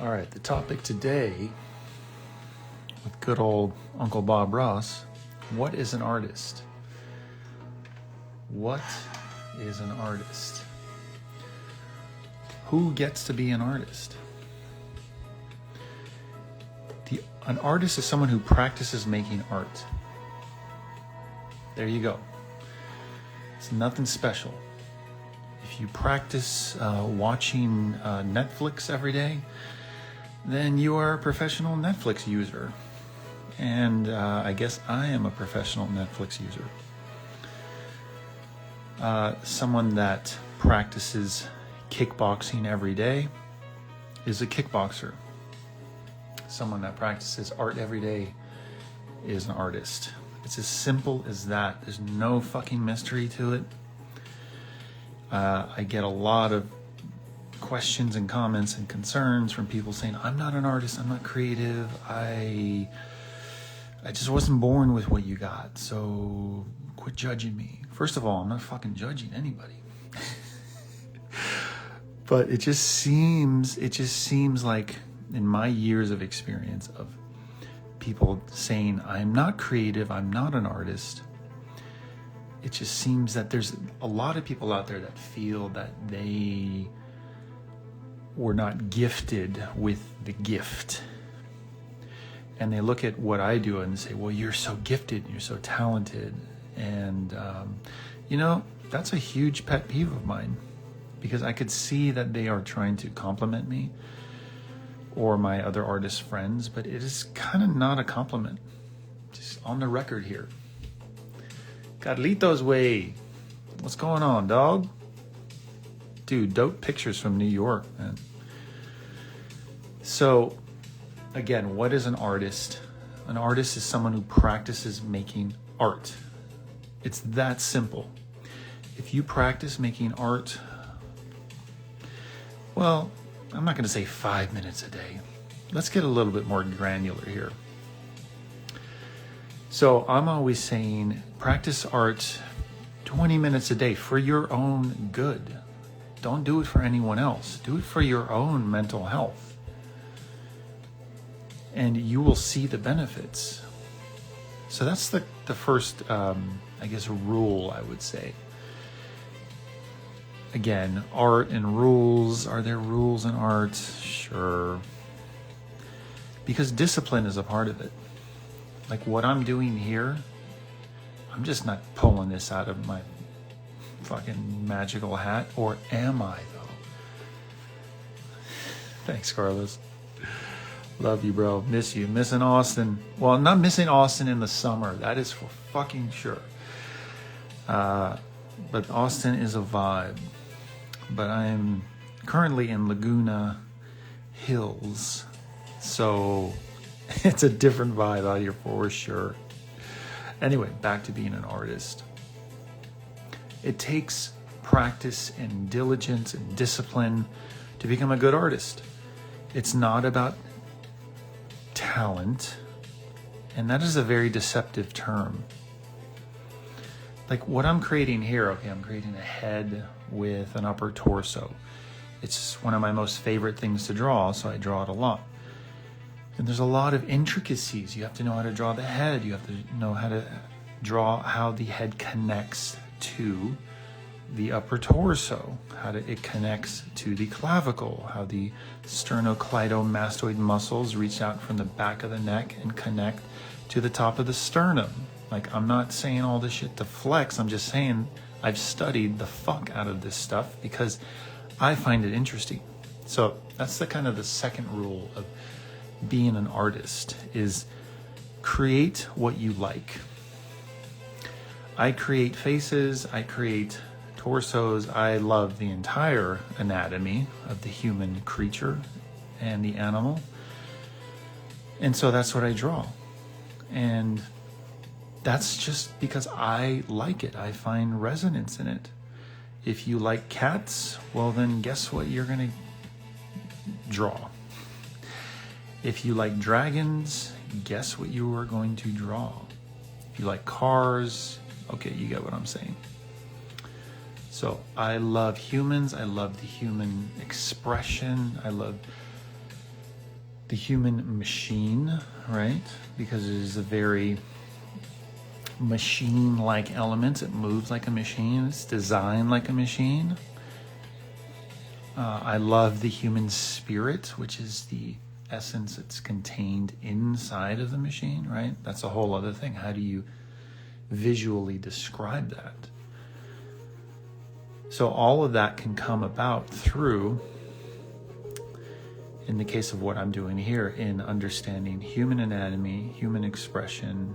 All right, the topic today with good old Uncle Bob Ross, what is an artist? What is an artist? Who gets to be an artist? An artist is someone who practices making art. There you go. It's nothing special. If you practice watching Netflix every day, then you are a professional Netflix user. And I guess I am a professional Netflix user. Someone that practices kickboxing every day is a kickboxer. Someone that practices art every day is an artist. It's as simple as that. There's no fucking mystery to it. I get a lot of questions and comments and concerns from people saying, I'm not an artist, I'm not creative, I just wasn't born with what you got, so quit judging me. First of all, I'm not fucking judging anybody. But it just seems like in my years of experience of people saying, I'm not creative, I'm not an artist, it just seems that there's a lot of people out there that feel that they were not gifted with the gift. And they look at what I do and say, well, you're so gifted, you're so talented. And, that's a huge pet peeve of mine, because I could see that they are trying to compliment me or my other artist friends, but it is kind of not a compliment. Just on the record here. Carlitos way. What's going on, dog? Dude, dope pictures from New York, man. So, again, what is an artist? An artist is someone who practices making art. It's that simple. If you practice making art, well, I'm not going to say 5 minutes a day. Let's get a little bit more granular here. So I'm always saying practice art 20 minutes a day for your own good. Don't do it for anyone else. Do it for your own mental health. And you will see the benefits. So that's the first, rule, I would say. Again, art and rules. Are there rules in art? Sure. Because discipline is a part of it. Like what I'm doing here, I'm just not pulling this out of my fucking magical hat. Or am I, though? Thanks, Carlos. Love you, bro. Miss you. Missing Austin. Well, I'm not missing Austin in the summer. That is for fucking sure. But Austin is a vibe. But I'm currently in Laguna Hills. So it's a different vibe out here for sure. Anyway, back to being an artist. It takes practice and diligence and discipline to become a good artist. It's not about talent, and that is a very deceptive term. Like what I'm creating here, I'm creating a head with an upper torso. It's one of my most favorite things to draw, so I draw it a lot. And there's a lot of intricacies. You have to know how to draw the head. You have to know how to draw how the head connects to the upper torso, it connects to the clavicle, how the sternocleidomastoid muscles reach out from the back of the neck and connect to the top of the sternum. Like, I'm not saying all this shit to flex. I'm just saying I've studied the fuck out of this stuff because I find it interesting. So that's the second rule of being an artist is create what you like. I create faces, I create torsos. I love the entire anatomy of the human creature and the animal. And so that's what I draw. And that's just because I like it. I find resonance in it. If you like cats, well then guess what you're going to draw. If you like dragons, guess what you are going to draw. If you like cars, okay, you get what I'm saying. So I love humans. I love the human expression. I love the human machine, right? Because it is a very machine-like element. It moves like a machine. It's designed like a machine. I love the human spirit, which is the essence that's contained inside of the machine, right? That's a whole other thing. How do you visually describe that? So all of that can come about through, in the case of what I'm doing here, in understanding human anatomy, human expression,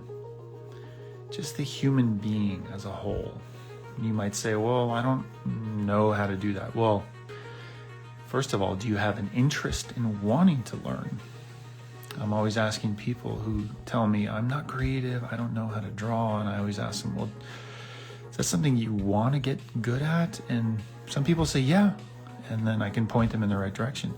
just the human being as a whole. You might say, well, I don't know how to do that. Well, first of all, do you have an interest in wanting to learn? I'm always asking people who tell me, I'm not creative, I don't know how to draw, and I always ask them, well, is that something you want to get good at? And some people say, yeah, and then I can point them in the right direction.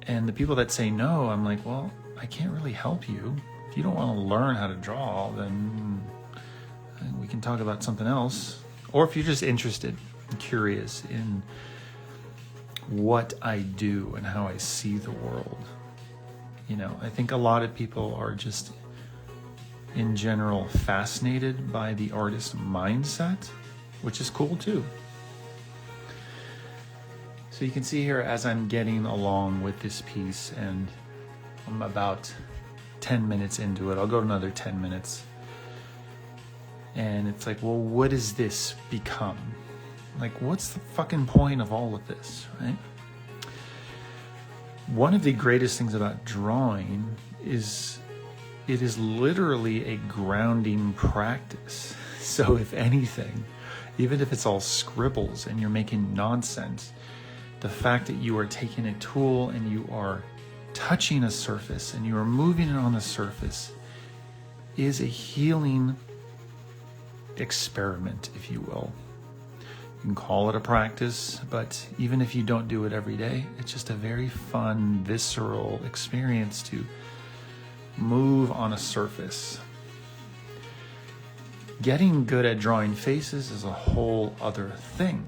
And the people that say no, I'm like, well, I can't really help you. If you don't want to learn how to draw, then we can talk about something else. Or if you're just interested and curious in what I do and how I see the world. You know, I think a lot of people are just in general fascinated by the artist mindset, which is cool too. So you can see here as I'm getting along with this piece, and I'm about 10 minutes into it. I'll go another 10 minutes. And it's like, well, what does this become? Like, what's the fucking point of all of this, right? One of the greatest things about drawing is it is literally a grounding practice. So if anything, even if it's all scribbles and you're making nonsense, the fact that you are taking a tool and you are touching a surface and you are moving it on the surface is a healing experiment, if you will. You can call it a practice, but even if you don't do it every day, it's just a very fun, visceral experience to move on a surface. Getting good at drawing faces is a whole other thing.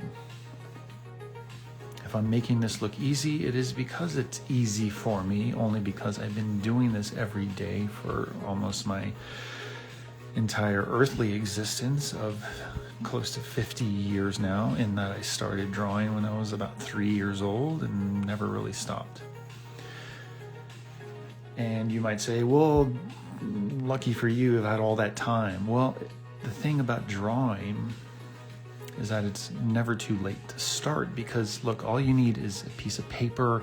If I'm making this look easy, it is because it's easy for me, only because I've been doing this every day for almost my entire earthly existence of close to 50 years now, in that I started drawing when I was about 3 years old and never really stopped. And you might say, well, lucky for you, I've had all that time. Well, the thing about drawing is that it's never too late to start, because look, all you need is a piece of paper,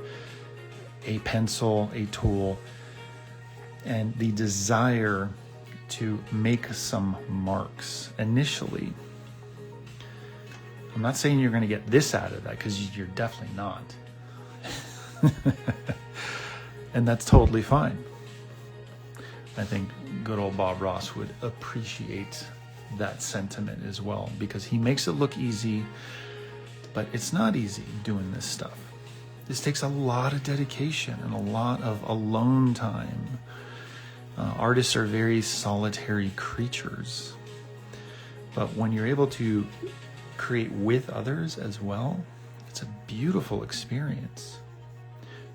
a pencil, a tool, and the desire to make some marks initially. I'm not saying you're going to get this out of that, because you're definitely not. And that's totally fine. I think good old Bob Ross would appreciate that sentiment as well, because he makes it look easy, but it's not easy doing this stuff. This takes a lot of dedication and a lot of alone time. Artists are very solitary creatures, but when you're able to create with others as well, it's a beautiful experience.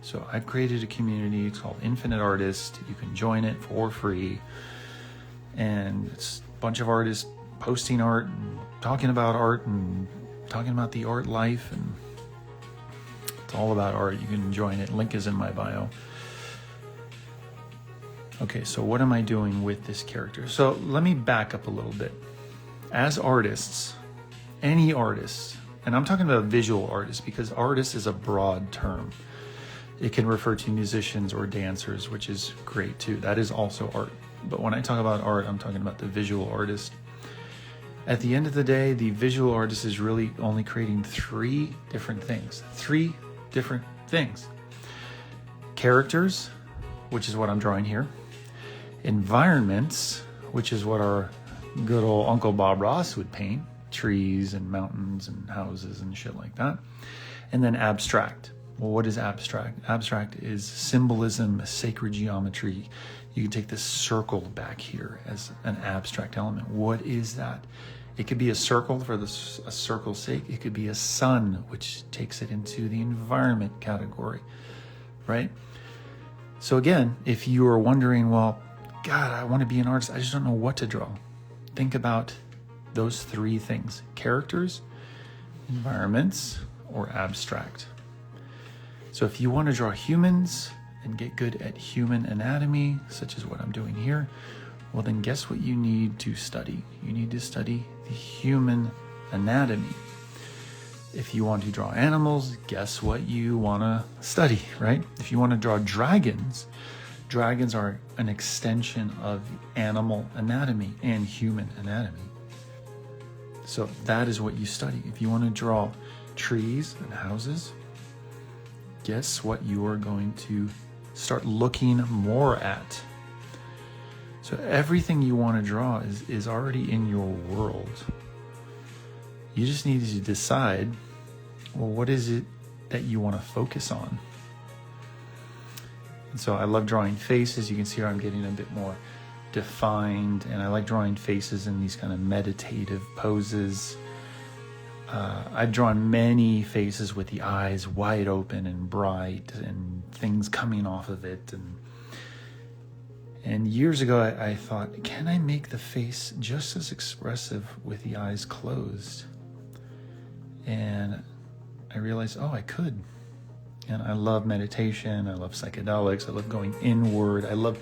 So I've created a community. It's called Infinite Artist. You can join it for free, and it's a bunch of artists posting art and talking about the art life, and it's all about art. You can join it. Link is in my bio. Okay, so what am I doing with this character? So let me back up a little bit. As artists, any artists, and I'm talking about visual artists, because artist is a broad term. It can refer to musicians or dancers, which is great too. That is also art. But when I talk about art, I'm talking about the visual artist. At the end of the day, the visual artist is really only creating three different things. Characters, which is what I'm drawing here. Environments, which is what our good old Uncle Bob Ross would paint. Trees and mountains and houses and shit like that. And then abstract. Well, what is abstract? Abstract is symbolism, sacred geometry. You can take this circle back here as an abstract element. What is that? It could be a circle for a circle's sake. It could be a sun, which takes it into the environment category, right? So again, if you are wondering, well, God, I want to be an artist, I just don't know what to draw. Think about those three things: characters, environments, or abstract. So if you want to draw humans and get good at human anatomy, such as what I'm doing here, well then guess what you need to study? You need to study the human anatomy. If you want to draw animals, guess what you want to study, right? If you want to draw dragons, dragons are an extension of animal anatomy and human anatomy. So that is what you study. If you want to draw trees and houses, guess what you are going to start looking more at? So everything you want to draw is already in your world. You just need to decide, well, what is it that you want to focus on? And so I love drawing faces. You can see here I'm getting a bit more defined, and I like drawing faces in these kind of meditative poses. I've drawn many faces with the eyes wide open and bright and things coming off of it. And years ago, I thought, can I make the face just as expressive with the eyes closed? And I realized, oh, I could. And I love meditation. I love psychedelics. I love going inward. I love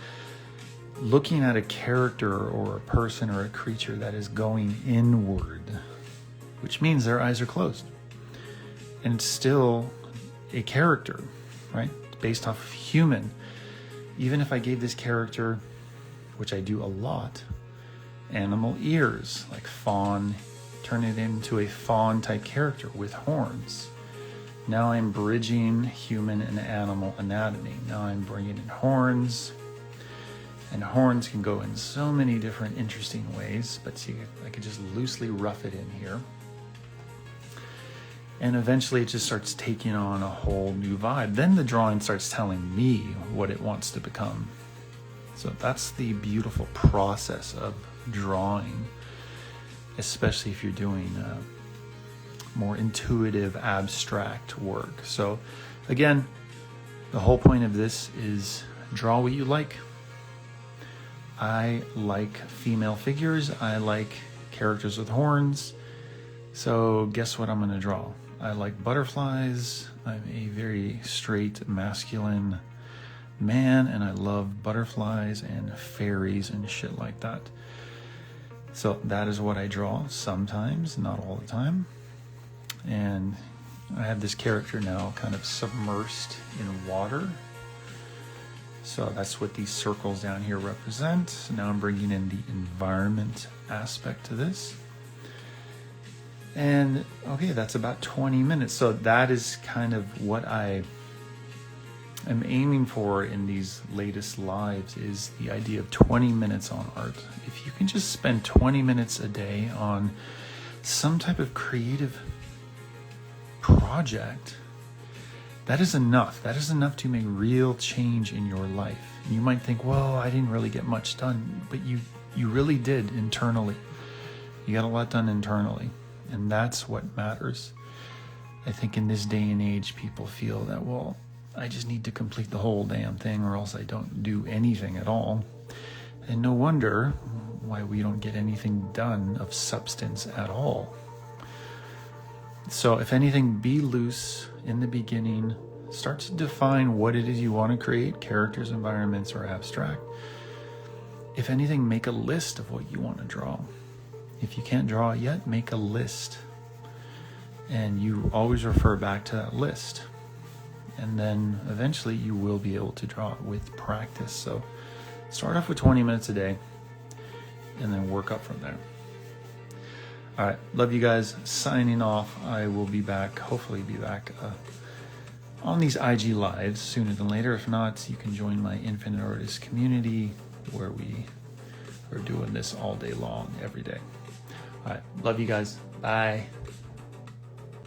looking at a character or a person or a creature that is going inward, which means their eyes are closed. And it's still a character, right? Based off of human. Even if I gave this character, which I do a lot, animal ears, like fawn, turn it into a fawn type character with horns. Now I'm bridging human and animal anatomy. Now I'm bringing in horns, and horns can go in so many different interesting ways, but see, I could just loosely rough it in here. And eventually it just starts taking on a whole new vibe. Then the drawing starts telling me what it wants to become. So that's the beautiful process of drawing, especially if you're doing more intuitive, abstract work. So again, the whole point of this is draw what you like. I like female figures. I like characters with horns. So guess what I'm going to draw? I like butterflies. I'm a very straight, masculine man, and I love butterflies and fairies and shit like that. So that is what I draw sometimes, not all the time. And I have this character now kind of submersed in water. So that's what these circles down here represent. So now I'm bringing in the environment aspect to this. And okay, that's about 20 minutes. So that is kind of what I am aiming for in these latest lives, is the idea of 20 minutes on art. If you can just spend 20 minutes a day on some type of creative project, that is enough. That is enough to make real change in your life. You might think, well, I didn't really get much done, but you really did internally. You got a lot done internally. And that's what matters. I think in this day and age, people feel that, well, I just need to complete the whole damn thing or else I don't do anything at all. And no wonder why we don't get anything done of substance at all. So if anything, be loose in the beginning. Start to define what it is you want to create, characters, environments, or abstract. If anything, make a list of what you want to draw. If you can't draw it yet, make a list. And you always refer back to that list. And then eventually you will be able to draw it with practice. So start off with 20 minutes a day and then work up from there. All right, love you guys. Signing off. I will be back, hopefully be back on these IG Lives sooner than later. If not, you can join my Infinite Artist community where we are doing this all day long, every day. All right, love you guys. Bye.